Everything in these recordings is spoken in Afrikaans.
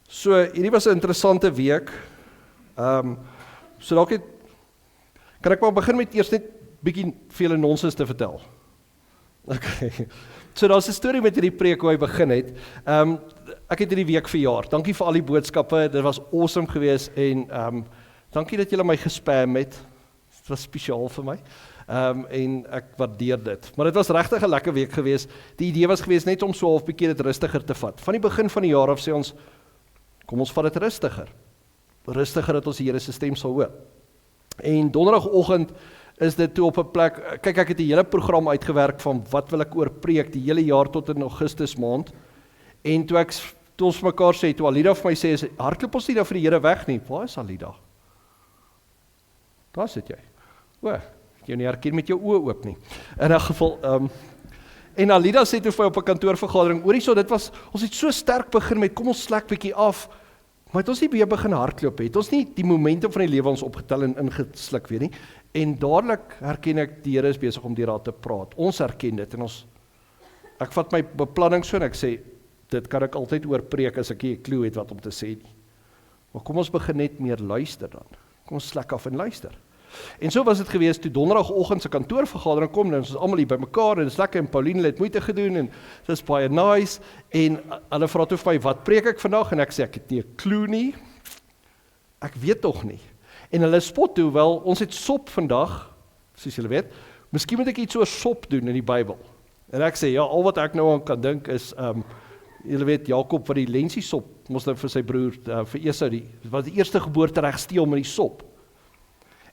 So, hierdie was 'n interessante week. So dalk kan ek maar begin met eers net bietjie vir julle nonsens te vertel. Okay. So daar's 'n storie met hierdie preek hoe hy begin het. Ek het hierdie week verjaar. Dankie vir al die boodskappe. Dit was awesome geweest en dankie dat julle my gespam het. Dit was spesiaal vir my. En ek waardeer dit. Maar dit was regtig 'n lekker week geweest. Die idee was geweest net om so half bietjie dit rustiger te vat. Van die begin van die jaar af sê ons, kom ons vat dit rustiger. Rustiger dat ons die Here se stem sal hoor. En donderdagoggend is dit toe op 'n plek, kyk ek het 'n hele program uitgewerk van wat wil ek oor preek die hele jaar tot in Augustus maand. En toe ons vir mekaar sê, toe Alida vir my sê, hardloop ons nie dan vir die Here weg nie. Waar is Alida? Daar sit jy. Ek jou nie herken met jou oë oop nie. In 'n geval, en Alida sê toe vir my op 'n kantoorvergadering, hoorie dit was, ons het so sterk begin met, kom ons slek bietjie af, maar het ons nie weer begin hardloop, het ons nie die momentum van die lewe ons opgetel en ingesluk weer nie, en dadelik herken ek, die Here is besig om daar te praat, ons herken dit, en ek vat my beplanning so, en ek sê, dit kan ek altyd oor preek, as ek nie 'n klou het wat om te sê nie, maar kom ons begin net meer luister dan, kom ons slek af en luister. En so was dit geweest, toe donderdagoggend se kantoorvergadering kom, en ons is almal hier by mekaar, en dit is lekker, en Pauline het moeite gedoen, en dit is baie nice, en hulle vra toe vir my, wat preek ek vandag? En ek sê, ek het nie 'n klou nie, ek weet tog nie. En hulle spot toe, wel, ons het sop vandag, soos julle weet, miskien moet ek iets oor sop doen in die Bybel. En ek sê, ja, al wat ek nou aan kan dink is, julle weet, Jakob wat die lensiesop, moes nou vir sy broer, vir Esau, wat die eerste geboorte reg steel met die sop.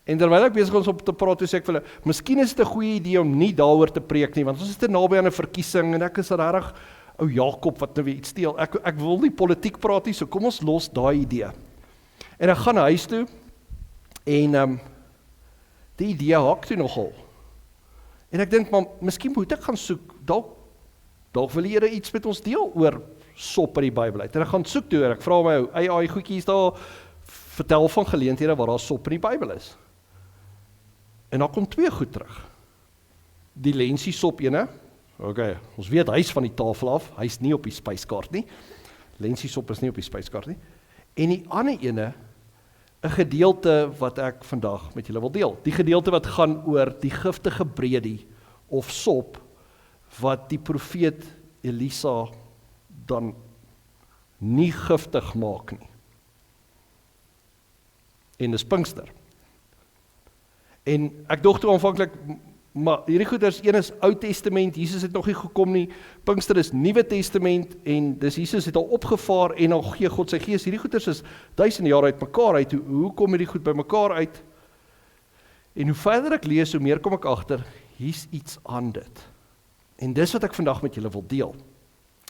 En terwyl ek besig was om te praat, sê ek vir hulle, miskien is dit 'n goeie idee om nie daaroor te preek nie, want ons is te naby aan 'n verkiesing, en ek is regtig, ou Jakob wat nou weer iets steel, ek wil nie politiek praat nie, so kom ons los daai idee. En ek gaan huis toe, en die idee haak toe nogal. En ek dink, maar miskien moet ek gaan soek, dalk wil die Here iets met ons deel oor sop in die Bybel uit. En ek gaan soek toe, en ek vra my, AI goedjies daar, vertel van geleenthede waar daar sop in die Bybel is. En dan kom 2 goed terug. Die lensiesop ene, okay, ons weet hy is van die tafel af, hy is nie op die spyskaart nie. Lensiesop is nie op die spyskaart nie. En die ander ene, 'n gedeelte wat ek vandag met julle wil deel. Die gedeelte wat gaan oor die giftige breedie of sop wat die profeet Elisa dan nie giftig maak nie. En dis Pinkster. En ek dog toe aanvanklik, maar hierdie goeders, een is Ou Testament, Jesus het nog nie gekom nie, Pinkster is Nuwe Testament, en dis Jesus het al opgevaar, en al gee God sy gees, hierdie goeders is duisende jare uit mekaar uit, hoe kom hierdie goed by mekaar uit? En hoe verder ek lees, hoe meer kom ek agter, hier's iets aan dit. En dis wat ek vandag met julle wil deel.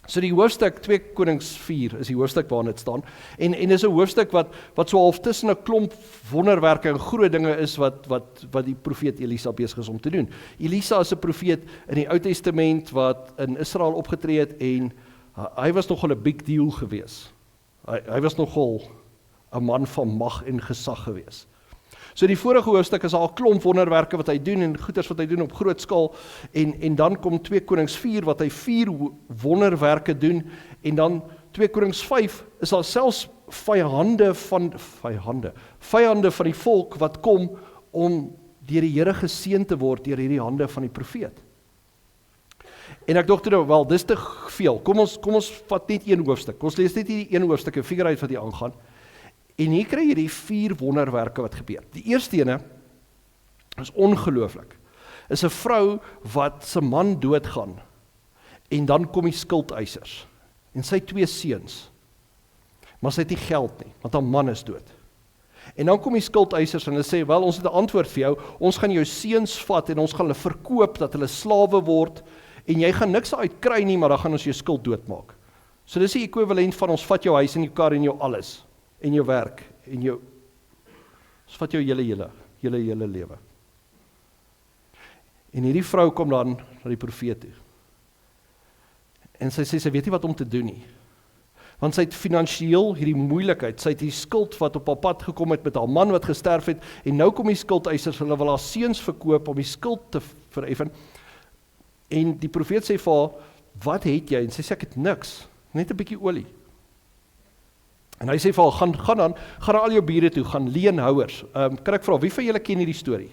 So die hoofstuk 2 Konings 4 is die hoofstuk waarin dit staan, en is 'n hoofstuk wat so half tussen 'n klomp wonderwerke en groot dinge is wat die profeet Elisa besig is om te doen. Elisa is 'n profeet in die Ou Testament wat in Israel opgetree het, en hy was nogal 'n big deal gewees. Hy was nogal 'n man van mag en gesag gewees. So die vorige hoofstuk is al 'n klomp wonderwerke wat hy doen, en goeders wat hy doen op groot skaal, en dan kom 2 Konings 4 wat hy 4 wonderwerke doen, en dan 2 Konings 5 is al selfs vyande van die volk wat kom om deur die Here geseën te word deur hierdie hande van die profeet. En ek dink toe, wel, dis te veel. Kom ons vat net een hoofstuk. Ons lees net hierdie een hoofstuk en figure uit wat hier aangaan. En hier kry jy die 4 wonderwerke wat gebeur. Die eerste ene is ongelooflik. Is 'n vrou wat se man doodgaan, en dan kom die skuldeisers, en sy 2 seuns, maar sy het nie geld nie, want haar man is dood. En dan kom die skuldeisers en hulle sê, wel, ons het 'n antwoord vir jou, ons gaan jou seuns vat, en ons gaan hulle verkoop, dat hulle slawe word, en jy gaan niks uit kry nie, maar dan gaan ons jou skuld doodmaak. So dis die ekwivalent van, ons vat jou huis en jou kar en jou alles, en jou werk, en ons vat jou hele lewe. En hierdie vrou kom dan na die profeet toe. En sy sê, sy weet nie wat om te doen nie. Want sy het finansiëel hierdie moeilikheid, sy het die skuld wat op haar pad gekom het met haar man wat gesterf het, en nou kom die skuldeisers, hulle wil haar seuns verkoop om die skuld te vereffen. En die profeet sê vir haar, wat het jy? En sy sê, ek het niks, net 'n bietjie olie. En hy sê vir haar, gaan dan al jou bure toe, gaan leen houers. Kan ek vra, wie van julle ken hierdie storie?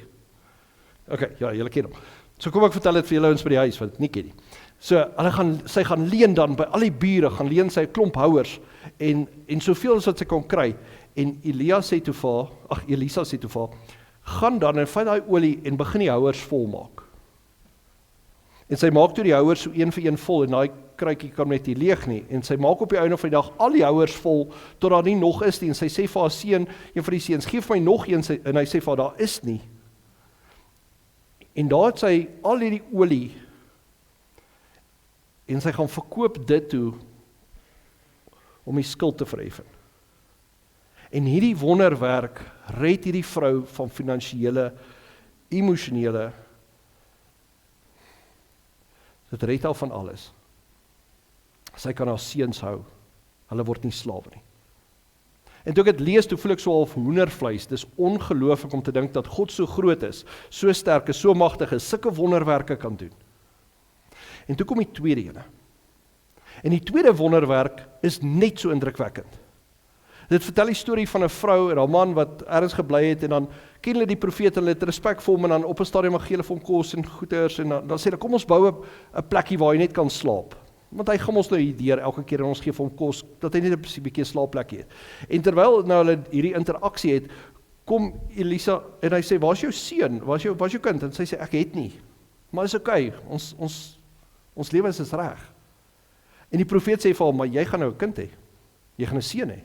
Okay, ja, julle ken hom. So kom ek vertel dit vir julle ons by die huis, wat ek nie ken nie. So, sy gaan leen dan, by al die bure, gaan leen sy 'n klomp houers, en soveel as wat sy kon kry, en Elisa sê toe vir haar, gaan dan en vat daai olie en begin die houers volmaak. En sy maak toe die houers so een vir een vol, en daai kruikie kan net nie leeg nie, en sy maak op die einde van die dag al die houers vol, tot daar nie nog is nie, en sy sê vir haar seun, een van die seuns, geef my nog een, en hy sê vir haar, daar is nie. En daar het sy al hierdie olie, en sy gaan verkoop dit toe, om die skuld te verheffen. En hierdie wonderwerk red hierdie vrou van finansiële, emosionele, dit red haar van alles. Sy kan haar seuns hou, hulle word nie slawe nie. En toe ek dit lees, toe voel ek so half hoendervleis, dis ongelooflik om te dink dat God so groot is, so sterk is, so magtig is, sulke wonderwerke kan doen. En toe kom die tweede ene. En die tweede wonderwerk is net so indrukwekkend. Dit vertel die storie van 'n vrou en haar man wat ergens gebly het, en dan ken hulle die profeet, hulle het respek vir hom, en dan op 'n stadium gee hulle vir hom kos en goeders, en dan sê hulle, kom ons bou 'n plekkie waar hy net kan slaap. Want hy gaan ons nou hier deur elke keer en ons gee vir hom kos, dat hy net 'n bietjie slaapplekkie het. En terwyl nou hulle hierdie interaksie het, kom Elisa en hy sê, waar's jou seun? Waar's jou kind? En sy sê, ek het nie. Maar is okay, ons lewens is reg. En die profeet sê vir hom, maar jy gaan nou 'n kind hê. Jy gaan 'n seun hê.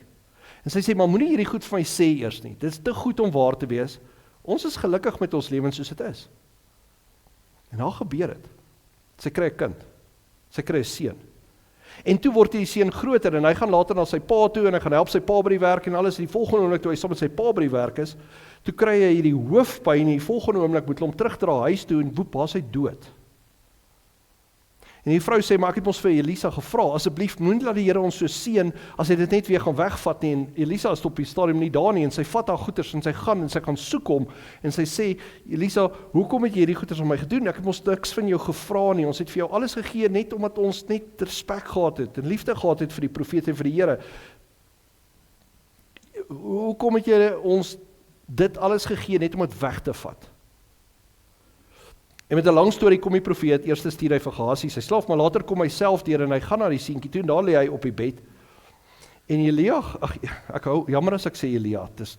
En sy sê, maar moenie hierdie goed vir my sê eers nie. Dit is te goed om waar te wees. Ons is gelukkig met ons lewens soos dit is. En daar gebeur dit. Sy kry 'n kind. Sy kry 'n seun. En toe word die seun groter, en hy gaan later na sy pa toe, en hy gaan help sy pa by die werk en alles. En die volgende oomblik toe hy saam met sy pa by die werk is, toe kry hy hierdie hoofpyn, en die volgende oomblik moet hulle hom terugdra huis toe, en boep, waar hy dood. En die vrou sê, maar ek het ons vir Elisa gevra, asseblief, moenie laat die Here ons so seën, as hy dit net weer gaan wegvat nie, en Elisa is op die stadium nie daar nie, en sy vat haar goeders, en sy gaan soek hom, en sy sê, Elisa, hoekom het jy hierdie goeders aan my gedoen? Ek het ons niks van jou gevra nie, ons het vir jou alles gegee, net omdat ons net respek gehad het, en liefde gehad het vir die profeet en vir die Here. Hoekom het jy ons dit alles gegee, net om dit weg te vat? En met 'n lang storie kom die profeet, eers stuur hy vir Gehasie, sy slaaf, maar later kom hy self deur en hy gaan na die seentjie toe, en daar lê hy op die bed. En Elia, ek hou, jammer as ek sê Elia, dis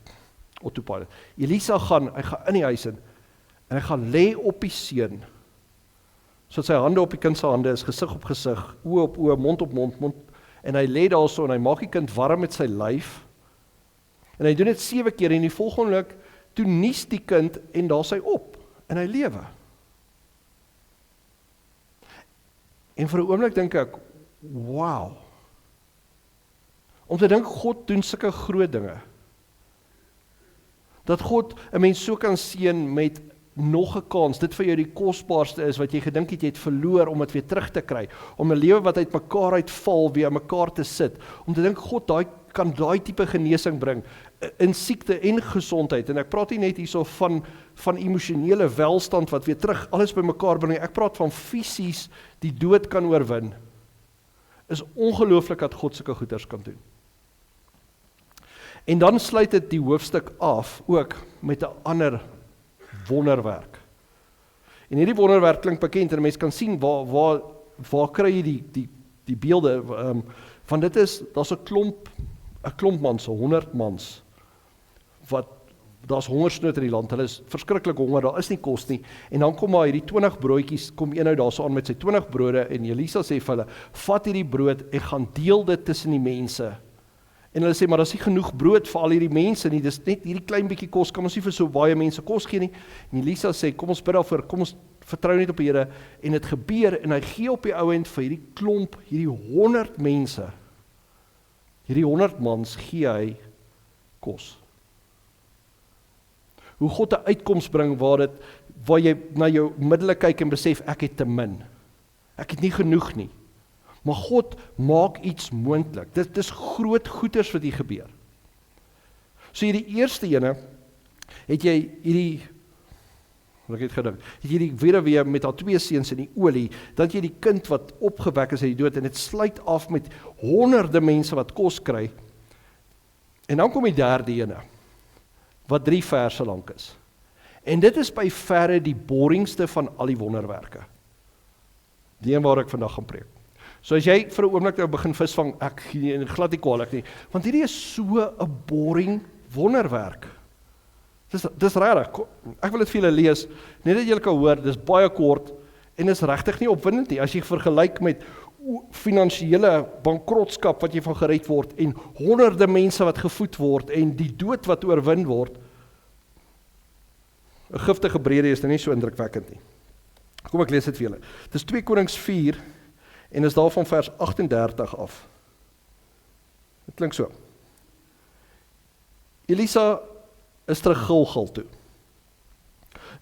autopilot. Elisa hy gaan in die huis in, en hy gaan lê op die seun, sodat sy hande op die kind se hande is, gesig op gesig, oë op oë, mond op mond, en hy lê daarso, en hy maak die kind warm met sy lyf, en hy doen dit 7 keer, en die volgende oomblik, toe nies die kind, en daar sy op, en hy lewe. En vir 'n oomblik dink ek, wow, om te dink God doen sulke groot dinge, dat God 'n mens so kan seën met nog 'n kans, dit vir jou die kosbaarste is, wat jy gedink het jy het verloor, om dit weer terug te kry, om 'n lewe wat uit mekaar uitval, weer aan mekaar te sit, om te dink God kan daai tipe genesing bring, in siekte en gesondheid, en ek praat nie net hierso van emosionele welstand, wat weer terug alles by mekaar bring, ek praat van fisies, die dood kan oorwin, is ongelooflik dat God sulke goeders kan doen. En dan sluit dit die hoofstuk af, ook met 'n ander wonderwerk. En hierdie wonderwerk klink bekend, en mense kan sien, waar kry jy die beelde, van dit is, daar's 'n klomp mans, 100 mans, daar's hongersnood in die land, hulle is verskriklik honger, daar is nie kos nie, en dan kom maar hierdie 20 broodjies, kom een daar so aan met sy 20 brode, en Elisa sê vir hulle, vat hierdie brood, en gaan deel dit tussen die mense, en hulle sê, maar daar is nie genoeg brood vir al hierdie mense nie, dis net hierdie klein bietjie kos, kan ons nie vir so baie mense kos gee nie, en Elisa sê, kom ons bid daarvoor, kom ons vertrou net op die Here, en dit gebeur, en hy gee op die ou end vir hierdie klomp, hierdie 100 mense, hierdie 100 mans gee hy kos. Hoe God 'n uitkoms bring waar jy na jou middele kyk en besef, ek het te min. Ek het nie genoeg nie. Maar God maak iets moontlik. Dit is groot goeders wat hier gebeur. So hierdie eerste ene, het jy hierdie, wat ek het gedink, het jy die weduwee met haar 2 seuns in die olie, dan het jy die kind wat opgewek is uit die dood, en dit sluit af met honderde mense wat kos kry, En dan kom die derde ene, wat 3 verse lank is. En dit is by verre die boringste van al die wonderwerke. Die een waar ek vandag gaan preek. So as jy vir 'n oomblik nou begin visvang, ek glad nie kwaadlik nie, want hierdie is so 'n boring wonderwerk. Dis regtig, ek wil dit vir julle lees, net dat julle kan hoor, dis baie kort, en is regtig nie opwindend nie, as jy vergelyk met finansiële bankrotskap wat jy van gered word, en honderde mense wat gevoed word, en die dood wat oorwin word. 'n Giftige brede is nie so indrukwekkend nie. Kom ek lees dit vir julle. Dis 2 Konings 4, en is daar van vers 38 af. Dit klink so. Elisa is terug Gilgal toe.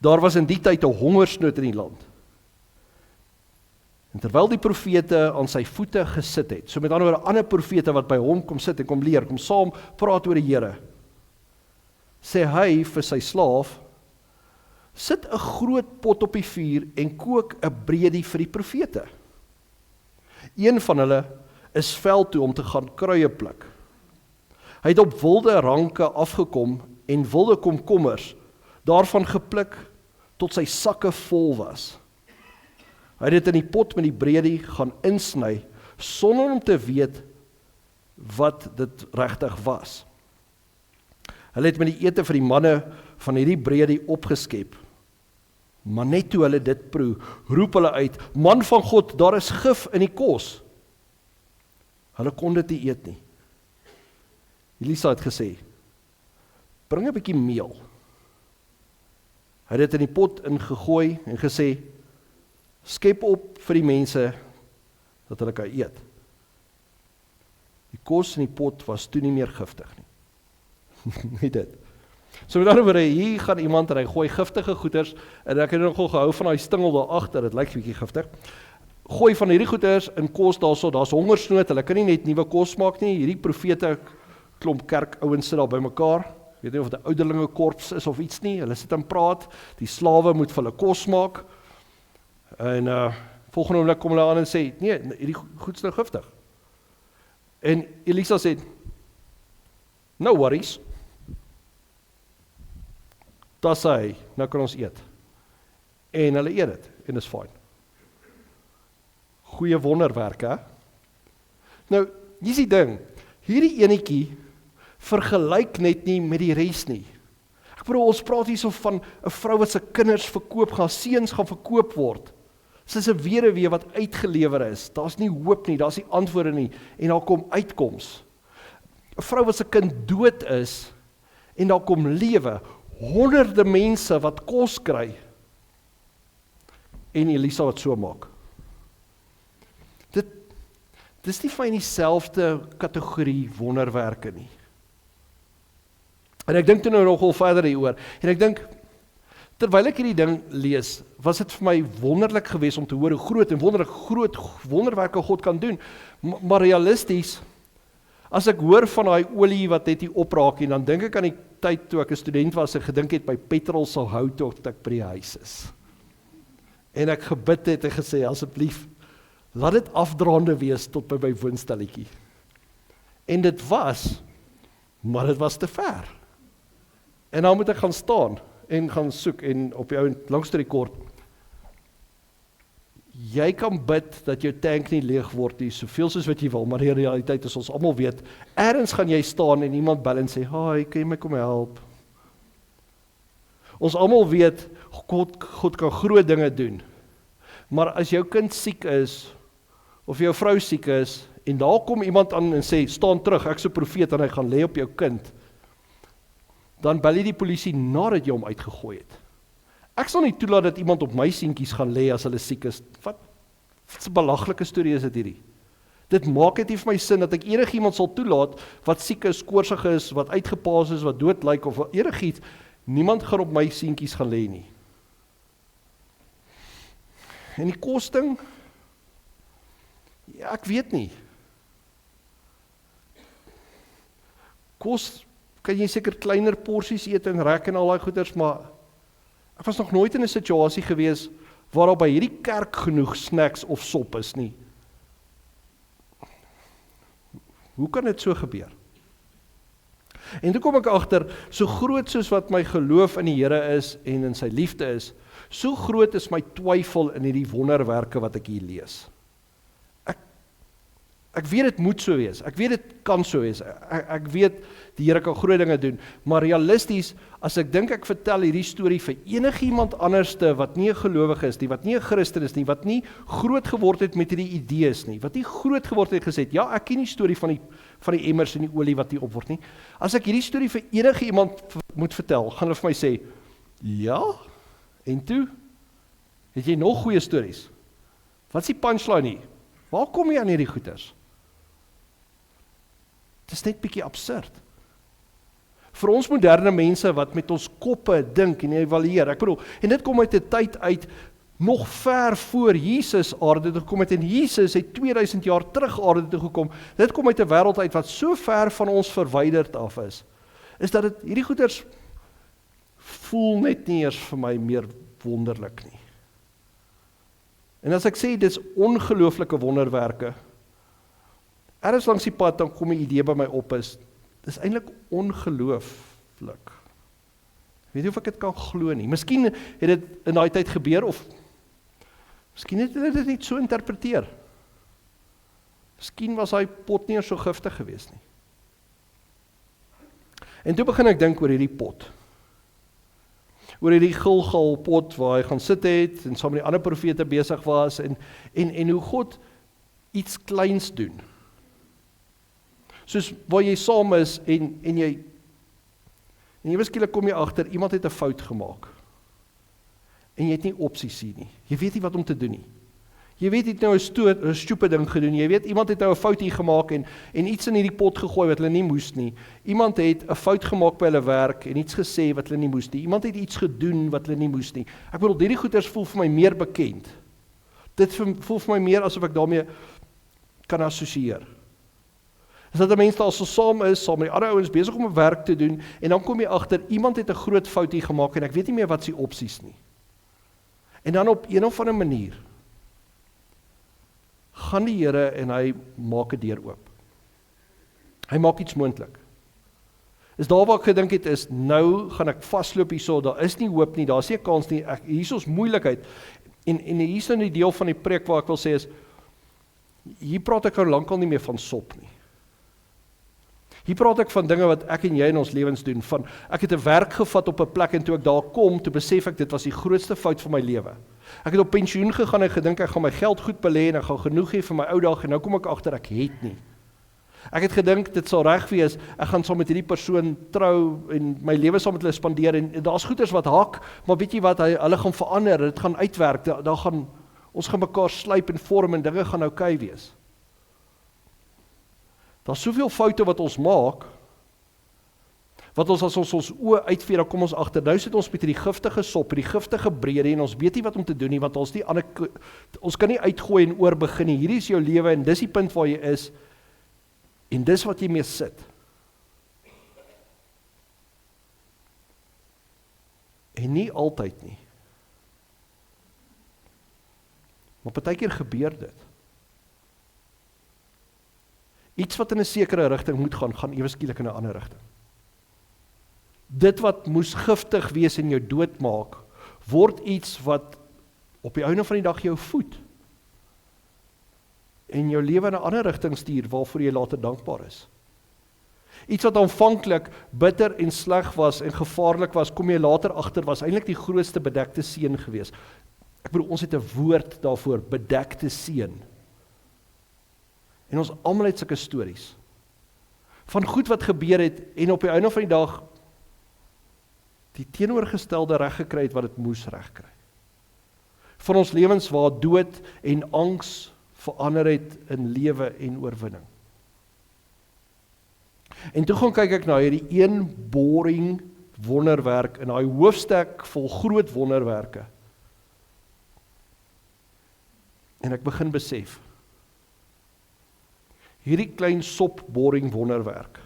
Daar was in die tyd 'n hongersnood in die land. En terwyl die profete aan sy voete gesit het, so met ander woorde ander profete wat by hom kom sit en kom leer, kom saam praat oor die Here, sê hy vir sy slaaf, sit 'n groot pot op die vuur en kook 'n breedie vir die profete. Een van hulle is veld toe om te gaan kruie pluk. Hy het op wilde ranke afgekom en wilde komkommers daarvan gepluk tot sy sakke vol was. Hy het dit in die pot met die breedie gaan insny sonder om te weet wat dit regtig was. Hulle het met die ete vir die manne van hierdie breedie opgeskep. Maar net toe hulle dit proe, roep hulle uit, man van God, daar is gif in die kos. Hulle kon dit nie eet nie. Elisa het gesê, bring 'n bietjie meel. Hy het dit in die pot ingegooi en gesê, skep op vir die mense, dat hulle kan eet. Die kos in die pot was toe nie meer giftig nie. Nie dit. So met ander woorde, hier gaan iemand en hy gooi giftige goeders, en ek het nogal gehou van die stingel daar agter, dit lyk bietjie giftig. Gooi van hierdie goeders in kos daarso, daar's hongersnood, hulle kan nie net nuwe kos maak nie, hierdie profete, klomp kerkouens sit daar bymekaar, weet nie of dit 'n ouderlinge korps is of iets nie, hulle sit en praat, die slawe moet vir hulle kos maak, en volgende oomblik kom hulle aan en sê, nee, hierdie goed is nou giftig. En Elisa sê, no worries, daar sê hy, nou kan ons eet. En hulle eet dit, en is fyn. Goeie wonderwerk, hè? Nou, hier is die ding, hierdie enetjie vergelyk net nie met die res nie. Ek bedoel, ons praat hier so van 'n vrou wat sy kinders verkoop, gaan seuns gaan verkoop word. Sy is 'n weduwee wat uitgelewer is, daar's nie hoop nie, daar's nie antwoorde nie, en daar kom uitkoms. 'n Vrou wat sy kind dood is, en daar kom lewe, honderde mense wat kos kry, en Elisa wat so maak. Dit is nie van dieselfde kategorie wonderwerke nie. En ek dink toe nou nogal verder hieroor, en ek dink, terwyl ek hierdie ding lees, was dit vir my wonderlik geweest om te hoor hoe groot en groot wonderwerke God kan doen, maar realisties, as ek hoor van daai olie wat net hier opraak, en dan dink ek aan die tyd toe ek 'n student was en gedink het my petrol sal hou tot ek by die huis is. En ek gebid het en gesê, asseblief, laat dit afdraande wees tot by my woonstelletjie. En dit was, maar dit was te ver. En nou moet ek gaan staan en gaan soek, en op jou langste rekord, jy kan bid dat jou tank nie leeg word nie, soveel soos wat jy wil, maar die realiteit is ons almal weet, ergens gaan jy staan en iemand bel en sê, hi, kan jy my kom help? Ons almal weet, God kan groot dinge doen, maar as jou kind siek is, of jou vrou siek is, en daar kom iemand aan en sê, staan terug, ek is 'n profeet en hy gaan lê op jou kind, dan bel jy die polisie nadat jy hom uitgegooi het. Ek sal nie toelaat dat iemand op my seentjies gaan lê as hulle siek is. Wat 'n belaglike storie is dit hierdie. Dit maak net nie vir my sin dat ek enigiemand sal toelaat wat siek is, koorsig is, wat uitgepaas is, wat dood lyk of enigiets. Niemand gaan op my seentjies gaan lê nie. En die kosting, ja, ek weet nie. Kos kan jy seker kleiner porsies eet en rek en al daai goeders, maar ek was nog nooit in 'n situasie gewees waar daar by hierdie kerk genoeg snacks of sop is nie. Hoe kan dit so gebeur? En toe kom ek agter, so groot soos wat my geloof in die Here is en in sy liefde is, so groot is my twyfel in hierdie wonderwerke wat ek hier lees. Ek weet dit moet so wees, ek weet dit kan so wees, ek weet die Here kan groot dinge doen, maar realisties, as ek dink ek vertel hierdie storie vir enigiemand anderste wat nie 'n gelowige is nie, wat nie 'n Christen is nie, wat nie groot geword het met hierdie idees nie, wat nie groot geword het gesê, ja, ek ken die storie van die emmers en die olie wat nie opword nie. As ek hierdie storie vir enigiemand moet vertel, gaan hulle vir my sê, ja, en toe, het jy nog goeie stories? Wat is die punchline hier? Waar kom jy aan hierdie goeters? Het is net bietjie absurd. Vir ons moderne mense wat met ons koppe dink en evalueer, ek bedoel, en dit kom uit 'n tyd uit, nog ver voor Jesus aarde toe gekom het, en Jesus het 2000 jaar terug aarde toe gekom, dit kom uit 'n wêreld uit wat so ver van ons verwyderd af is dat hierdie goeters voel net nie eers vir my meer wonderlik nie. En as ek sê, dit is ongelooflike wonderwerke, ergens langs die pad, dan kom 'n idee by my op is, dis eintlik ongelooflik. Ek weet nie of ek dit kan glo nie. Miskien het dit in daai tyd gebeur, of miskien het hulle dit net so interpreteer. Miskien was daai pot nie eers so giftig geweest nie. En toe begin ek dink oor hierdie pot. Oor hierdie Gilgal pot waar hy gaan sit het, en saam met die ander profete besig was, en hoe God iets kleins doen. Soos waar jy saam is, en jy skielik kom jy agter, iemand het 'n fout gemaak. En jy het nie opsies hier nie. Jy weet nie wat om te doen nie. Jy weet jy het nou 'n stupid ding gedoen. Jy weet iemand het nou 'n fout hier gemaak en iets in hierdie pot gegooi wat hulle nie moes nie. Iemand het 'n fout gemaak by hulle werk en iets gesê wat hulle nie moes nie. Iemand het iets gedoen wat hulle nie moes nie. Ek bedoel, hierdie goeters voel vir my meer bekend. Dit voel vir my meer asof ek daarmee kan assosieer. Is dat 'n mens daar so saam is, saam met die ander ouens besig om 'n werk te doen, en dan kom jy agter, iemand het 'n groot fout hier gemaak en ek weet nie meer wat se opsies nie. En dan op een of ander manier gaan die Here en hy maak 'n deur oop. Hy maak iets moontlik. Is daar waar ek gedink het is, nou gaan ek vasloop hierso, daar is nie hoop nie, daar is nie 'n kans nie, hier is ons moeilikheid. En hier is nou die deel van die preek waar ek wil sê is, hier praat ek al lankal nie meer van sop nie. Hier praat ek van dinge wat ek en jy in ons lewens doen, van ek het 'n werk gevat op 'n plek en toe ek daar kom, toe besef ek dit was die grootste fout van my lewe. Ek het op pensioen gegaan en gedink ek gaan my geld goed belê en ek gaan genoeg hê vir my ou dag en nou kom ek agter ek het nie. Ek het gedink dit sal reg wees, ek gaan saam met hierdie persoon trou en my lewe saam met hulle spandeer en daar's goeders wat hak, maar weet jy wat, hulle gaan verander, dit gaan uitwerk, ons gaan mekaar slyp en vorm en dinge gaan oukei wees. Daar's soveel foute wat ons maak, wat ons as ons oë uitvee, dan kom ons agter, nou sit ons met hierdie giftige sop, hierdie giftige brede, en ons weet nie wat om te doen nie, want ons kan nie uitgooi en oorbegin nie, hierdie is jou lewe, en dis die punt waar jy is, en dis wat jy mee sit. En nie altyd nie. Maar partykeer gebeur dit. Iets wat in 'n sekere rigting moet gaan ewe skielik in 'n ander rigting. Dit wat moes giftig wees en jou doodmaak, word iets wat op die einde van die dag jou voed en jou lewe in 'n ander rigting stuur waarvoor jy later dankbaar is. Iets wat aanvanklik bitter en sleg was en gevaarlik was, kom jy later agter was eintlik die grootste bedekte seën gewees. Ek bedoel, ons het 'n woord daarvoor, bedekte seën. En ons almal het sulke stories van goed wat gebeur het en op die einde van die dag die teenoorgestelde reg gekry het wat dit moes reg kry. Van ons lewens waar dood en angs verander het in lewe en oorwinning. En toe gaan kyk ek na hierdie een boring wonderwerk in daai hoofstuk vol groot wonderwerke. En ek begin besef, hierdie klein sopboring wonderwerk,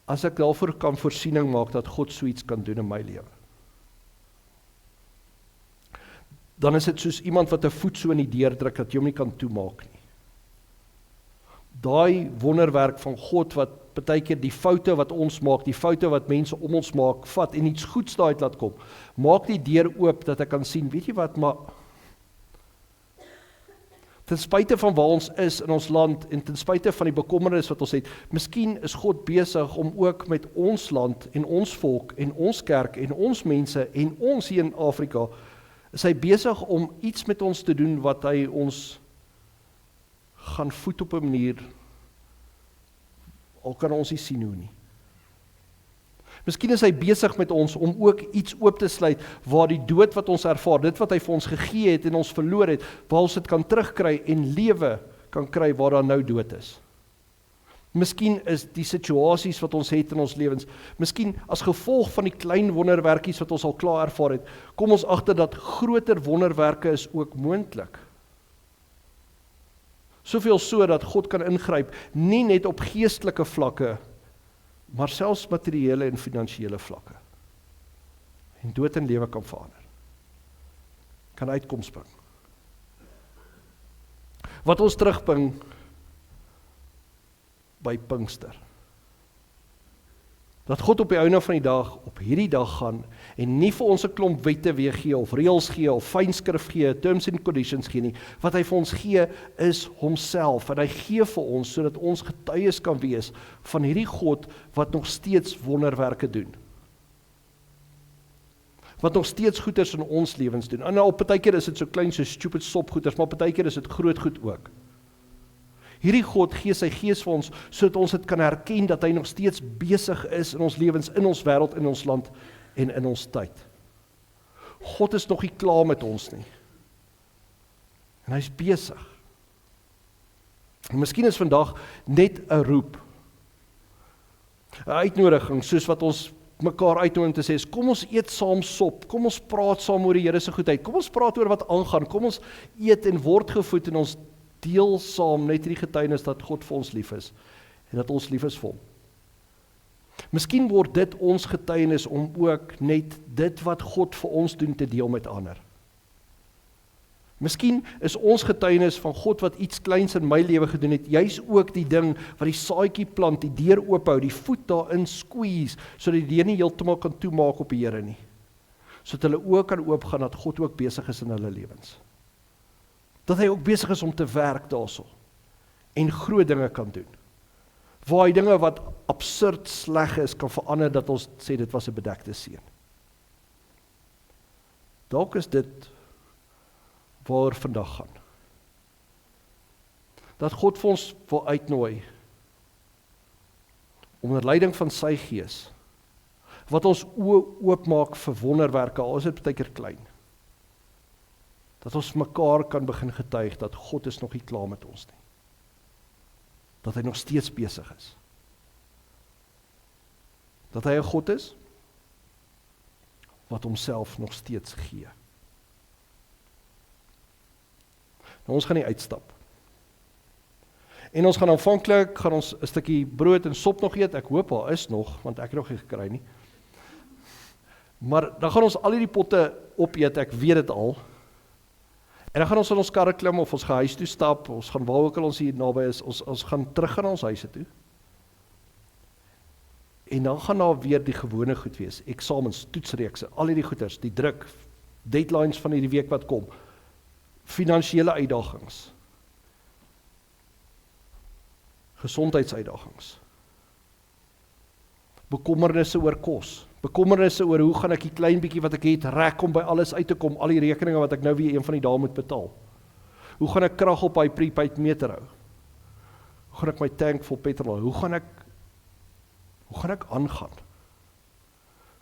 as ek daarvoor kan voorsiening maak dat God so iets kan doen in my lewe, dan is dit soos iemand wat 'n voet so in die deur druk dat jy hom nie kan toemaak nie. daai wonderwerk van God wat partykeer die foute wat ons maak, die foute wat mense om ons maak, vat en iets goeds daaruit laat kom. Maak die deur oop dat ek kan sien, weet jy wat, maar ten spyte van waar ons is in ons land en ten spyte van die bekommernis wat ons het, miskien is God besig om ook met ons land en ons volk en ons kerk en ons mense en ons hier in Afrika, is hy besig om iets met ons te doen wat hy ons gaan voed op 'n manier, al kan ons nie sien hoe nie. Miskien is hy besig met ons om ook iets oop te sluit, waar die dood wat ons ervaar, dit wat hy vir ons gegee het en ons verloor het, waar ons dit kan terugkry en lewe kan kry waar daar nou dood is. Miskien is die situasies wat ons het in ons lewens, miskien as gevolg van die klein wonderwerkies wat ons al klaar ervaar het, kom ons agter dat groter wonderwerke is ook moontlik. Soveel so dat God kan ingryp, nie net op geestelike vlakke, maar selfs materiële en finansiële vlakke. En dood en lewe kan verander. Kan uitkoms bring. Wat ons terugbring by Pinkster. Dat God op die einde van die dag, op hierdie dag gaan, en nie vir ons 'n klomp wette weer gee, of reëls gee, of fynskrif gee, terms and conditions gee nie. Wat hy vir ons gee, is homself, en hy gee vir ons, sodat ons getuies kan wees, van hierdie God, wat nog steeds wonderwerke doen. Wat nog steeds goeders in ons lewens doen. En op partykeer is dit so klein, so stupid sopgoeders, maar partykeer is dit groot goed ook. Hierdie God gee sy gees vir ons, sodat ons dit kan herken, dat hy nog steeds besig is in ons lewens, in ons wêreld, in ons land, en in ons tyd. God is nog nie klaar met ons nie. En hy is besig. En miskien is vandag net 'n roep, 'n uitnodiging, soos wat ons mekaar uitnooi om te sê, kom ons eet saam sop, kom ons praat saam oor die Here se goedheid, kom ons praat oor wat aangaan, kom ons eet en word gevoed en ons deel saam net hierdie getuienis dat God vir ons lief is en dat ons lief is vir hom. Miskien word dit ons getuienis om ook net dit wat God vir ons doen te deel met ander. Miskien is ons getuienis van God wat iets kleins in my lewe gedoen het, juis ook die ding wat die saadjie plant, die deur oophou, die voet daarin squeeze, sodat die deur nie heeltemal kan toemaak op die Here nie. Sodat hulle ook kan oopgaan dat God ook besig is in hulle lewens. Dat hy ook besig is om te werk daarso en groot dinge kan doen. Waar hy dinge wat absurd sleg is kan verander, dat ons sê dit was 'n bedekte seën. Dalk is dit waar vandag gaan. Dat God vir ons wil uitnooi onder leiding van sy gees, wat ons oë oopmaak vir wonderwerke, al is dit baie keer klein. Dat ons mekaar kan begin getuig dat God is nog nie klaar met ons nie. Dat hy nog steeds besig is. Dat hy 'n God is wat homself nog steeds gee. Nou, ons gaan nie uitstap. En ons gaan aanvanklik 'n stukkie brood en sop nog eet. Ek hoop daar is nog, want ek het nog nie gekry nie. Maar dan gaan ons al hierdie potte opeet, ek weet dit al. En dan gaan ons in ons karre klim of ons gaan huis toe stap, ons gaan waar ook al ons hier naby is, ons gaan terug na ons huise toe. En dan gaan daar weer die gewone goed wees, eksamens, toetsreekse, al hierdie goeders, die druk, deadlines van hierdie week wat kom, finansiële uitdagings, gesondheidsuitdagings, bekommernisse oor kos, bekommernisse oor hoe gaan ek die klein bietjie wat ek het rek om by alles uit te kom, al die rekeninge wat ek nou weer een van die dae moet betaal. Hoe gaan ek krag op hy prepaid meter hou? Hoe gaan ek my tank vol petrol hou? Hoe gaan ek aangaan?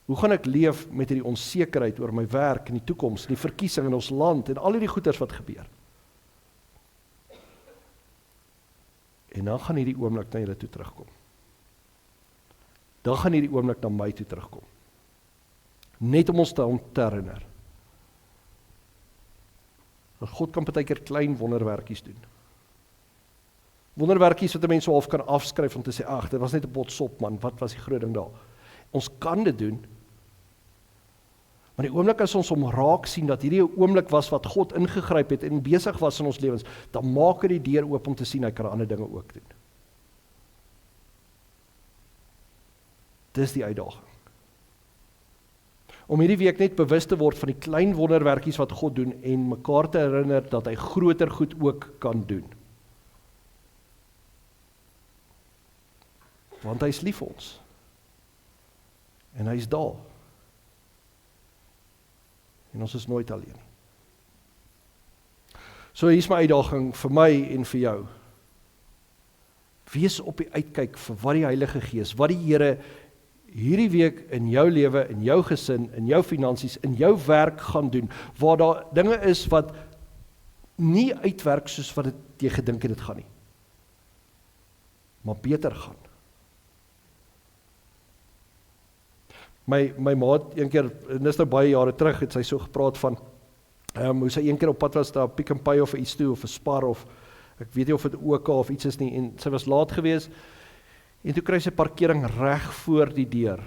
Hoe gaan ek leef met hierdie onsekerheid oor my werk en die toekoms, en die verkiesing in ons land en al hierdie goeders wat gebeur? En dan gaan hierdie oomblik na julle toe terugkom. Dan gaan hierdie oomblik na my toe terugkom. Net om ons te herinner. Dat God kan partykeer klein wonderwerkies doen. Wonderwerkies wat 'n mens so half kan afskryf om te sê, ag, dit was net 'n pot sop man, wat was die groot ding daar? Ons kan dit doen. Maar die oomblik as ons hom raak sien, dat hierdie 'n oomblik was wat God ingegryp het en besig was in ons lewens, dan maak hy die deur oop om te sien, hy kan ander dinge ook doen. Dis die uitdaging. Om hierdie week net bewus te word van die klein wonderwerkies wat God doen en mekaar te herinner dat hy groter goed ook kan doen. Want hy is lief vir ons. En hy is daar. En ons is nooit alleen. So hier is my uitdaging vir my en vir jou. Wees op die uitkyk vir wat die Heilige Gees, wat die Here hierdie week in jou lewe, in jou gesin, in jou finansies, in jou werk gaan doen, waar daar dinge is wat nie uitwerk soos wat jy gedink het dit gaan nie, maar beter gaan. My maat, een keer, en dis nou baie jare terug, het sy so gepraat van, hoe sy een keer op pad was, daar Pick n Pay of iets toe, of 'n Spar, of ek weet nie of dit OK of iets is nie, en sy was laat gewees, en toe kry sy parkering reg voor die deur.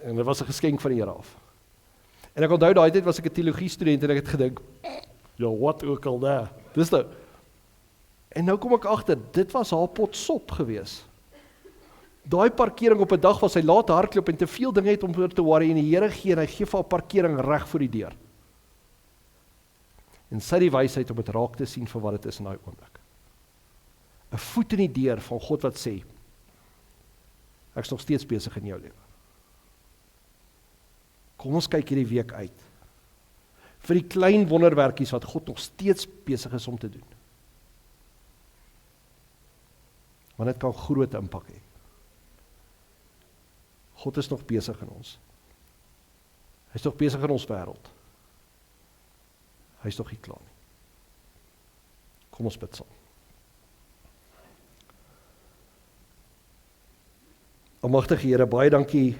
En dit was 'n geskenk van die Here af. En ek onthou daai tyd was ek 'n teologie student en ek het gedink, ja, wat ook al daar. Dis nou. En nou kom ek agter, dit was haar pot sop gewees. Daai parkering op 'n dag waar sy laat hardloop en te veel dinge het om oor te worry en die Here gee en hy gee vir haar parkering reg voor die deur. En sy die wysheid om dit raak te sien vir wat dit is in daai oomblik. 'n Voet in die deur van God wat sê, ek is nog steeds besig in jou lewe. Kom ons kyk hierdie week uit, vir die klein wonderwerkies wat God nog steeds besig is om te doen. Want dit kan groot impak hê. God is nog besig in ons. Hy is nog besig in ons wêreld. Hy is nog nie klaar nie. Kom ons bid saam. Almagtige Here, baie dankie.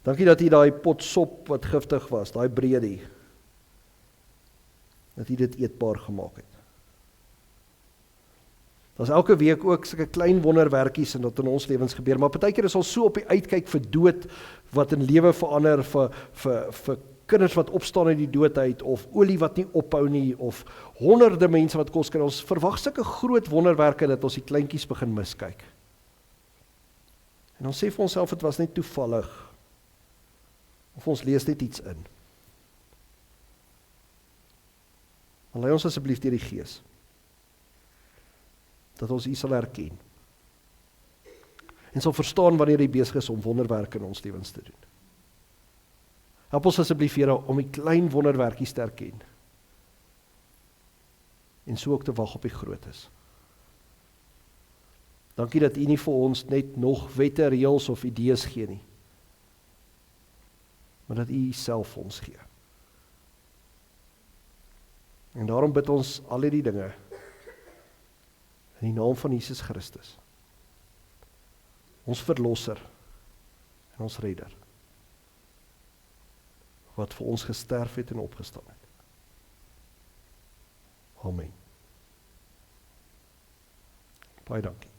Dankie dat U daai pot sop wat giftig was, daai breedie, dat U dit eetbaar gemaak het. Daar's elke week ook sulke klein wonderwerkies en dat in ons lewens gebeur, maar partykeer is ons so op die uitkyk vir dood wat in lewe verander, vir kinders wat opstaan uit die dood uit, of olie wat nie ophou nie, of honderde mense wat kos kry. Ons verwag sulke groot wonderwerke dat ons die kleintjies begin miskyk. En ons sê vir onsself, dit was net toevallig, of ons lees net iets in. Maar lei ons asseblief deur die Gees, dat ons U sal herken, en sal verstaan wanneer U besig is om wonderwerke in ons lewens te doen. Help ons asseblief, Here, om die klein wonderwerkies te herken, en so ook te wag op die grootes. Dankie dat U nie vir ons net nog wette, reëls of idees gee nie, maar dat U self ons gee. En daarom bid ons al die dinge in die naam van Jesus Christus, ons verlosser en ons redder, wat vir ons gesterf het en opgestaan het. Amen. Baie dankie.